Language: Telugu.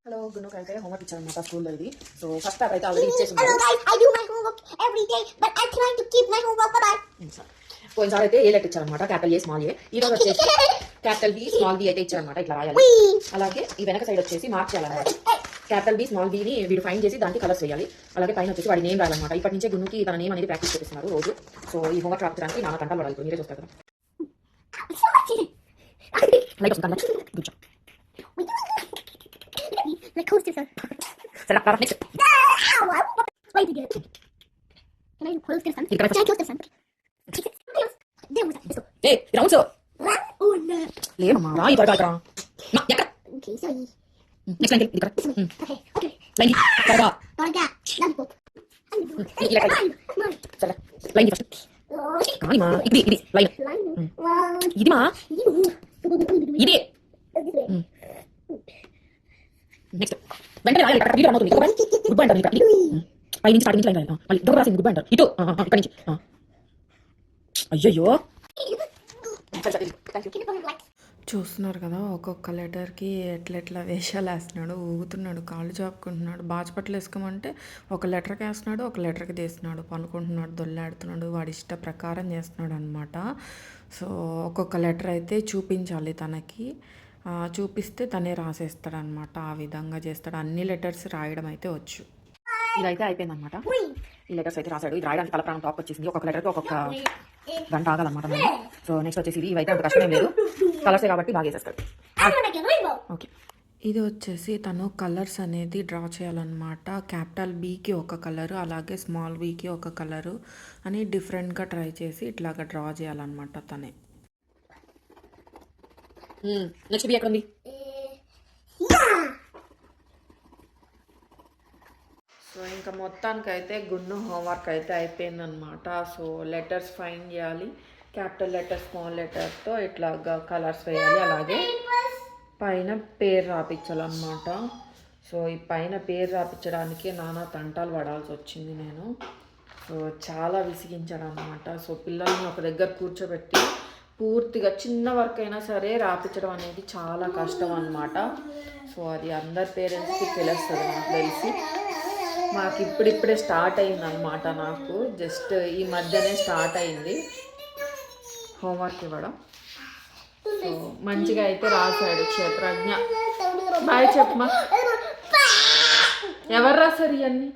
హలో గున్నుకి అయితే హోంవర్క్ ఇచ్చారనమాట స్కూల్లో ఇది. సో ఫస్ట్ పేపర్ అయితే ఆల్రెడీ ఇచ్చేసింది. Hello guys, I do my homework every day, but I'm trying to keep my homework. Bye-bye. పోయినసారి అయితే ఏ లెటర్ ఇచ్చారనమాట, క్యాపిటల్ ఏ స్మాల్ ఏ. ఈ రోజు వచ్చేసి క్యాపిటల్ బి స్మాల్ బి అయితే ఇచ్చారనమాట, ఇట్లా రాయాలి. అలాగే ఈ వెనక సైడ్ వచ్చేసి మార్క్ చేయాలన్నమాట. క్యాపిటల్ బి స్మాల్ బిని వీడు ఫైండ్ చేసి దానికి కలర్స్ వేయాలి. అలాగే పైన వచ్చేసి వాడి నేమ్ రాయాలన్నమాట. ఇప్పటి నుంచే గున్నుకి తన నేమ్ అనేది ప్రాక్టీస్ చేస్తున్నారు రోజు. సో ఈ హోంవర్క్ రాపించడానికి నాన్న గంటలు పడాలి. మీరే చూస్తారు కదా. లైట్ వస్తుంది. Good job. Like coaster, sir. సరే next Why did you get it? Can I close this one? Can I close this one? There was that. A rounds Oh no. లేదమ్మా, రా ఇది రా. మా ఎక్కడ Okay, sorry. నెక్స్ట్ లైన్ ఇక్కడ Okay, okay. లైన్ త్వరగా Got that. Let me go. ఇలా Mine. సరే లైన్ ఫస్ట్ కానీ మా ఇది లైన్ ఇది మా ఇది నెక్స్ట్ వెంటనే రాయాలి. ఇక్కడ వీడియో అవుతుంది. గుడ్ బై అంటారు. ఇక్కడ పై నుంచి స్టార్టింగ్ నుంచి లైన్ రాయాలి. మళ్ళీ ఇద్దరు రాసింది గుడ్ బై అంటారు. ఇటు ఇక్కడ నుంచి అయ్యయ్యో. చూస్తున్నారు కదా, ఒక్కొక్క లెటర్కి ఎట్లెట్లా వేషాలు వేస్తున్నాడు, ఊగుతున్నాడు, కాళ్ళు చాపుకుంటున్నాడు. బాజ్పట్లు వేసుకోమంటే ఒక లెటర్కి వేస్తున్నాడు, ఒక లెటర్కి తీస్తున్నాడు, పనుకుంటున్నాడు, దొల్లాడుతున్నాడు, వాడి ఇష్ట ప్రకారం చేస్తున్నాడు అనమాట. సో ఒక్కొక్క లెటర్ అయితే చూపించాలి తనకి, చూపిస్తే తనే రాసేస్తాడు అనమాట. ఆ విధంగా చేస్తాడు. అన్ని లెటర్స్ రాయడం అయితే వచ్చు. ఇదైతే అయిపోయింది అనమాట. ఈ లెటర్స్ అయితే రాశాడు. ఇది రాయడానికి తల ప్రాణం టాప్ వచ్చేసింది. ఒక్కొక్క లెటర్కి ఒక్కొక్క గంట ఆగాలన్నమాట మేము. సో నెక్స్ట్ వచ్చేసి ఇవైతే అంత కష్టమేం లేదు, కలర్సే కాబట్టి బాగా వేసేస్తాడు. ఓకే, ఇది వచ్చేసి తను కలర్స్ అనేది డ్రా చేయాలన్నమాట. క్యాపిటల్ బీకి ఒక కలరు, అలాగే స్మాల్ బీకి ఒక కలరు అని డిఫరెంట్గా ట్రై చేసి ఇట్లాగా డ్రా చేయాలన్నమాట తనే. నెక్స్ట్ బి ఎక్కడ ఉంది? సో ఇంకా మొత్తానికైతే గున్ను హోంవర్క్ అయితే అయిపోయిందనమాట. సో లెటర్స్ ఫైండ్ చేయాలి, క్యాపిటల్ లెటర్ స్మాల్ లెటర్తో ఇట్లాగా కలర్స్ వేయాలి, అలాగే పైన పేరు రాపించాలన్నమాట. సో ఈ పైన పేరు రాపించడానికి నానా తంటాలు పడాల్సి వచ్చింది నేను. సో చాలా విసిగించాను అనమాట. సో పిల్లల్ని ఒక దగ్గర కూర్చోబెట్టి పూర్తిగా చిన్న వర్క్ అయినా సరే రాపించడం అనేది చాలా కష్టం అనమాట. సో అది అందరి పేరెంట్స్కి తెలుస్తుంది నాకు తెలిసి. మాకు ఇప్పుడిప్పుడే స్టార్ట్ అయిందనమాట. నాకు జస్ట్ ఈ మధ్యనే స్టార్ట్ అయింది హోంవర్క్ ఇవ్వడం. సో మంచిగా అయితే రాశాడు క్షేత్రజ్ఞ. బాయ్ చెప్పమా. ఎవరు రాశారు ఇవన్నీ?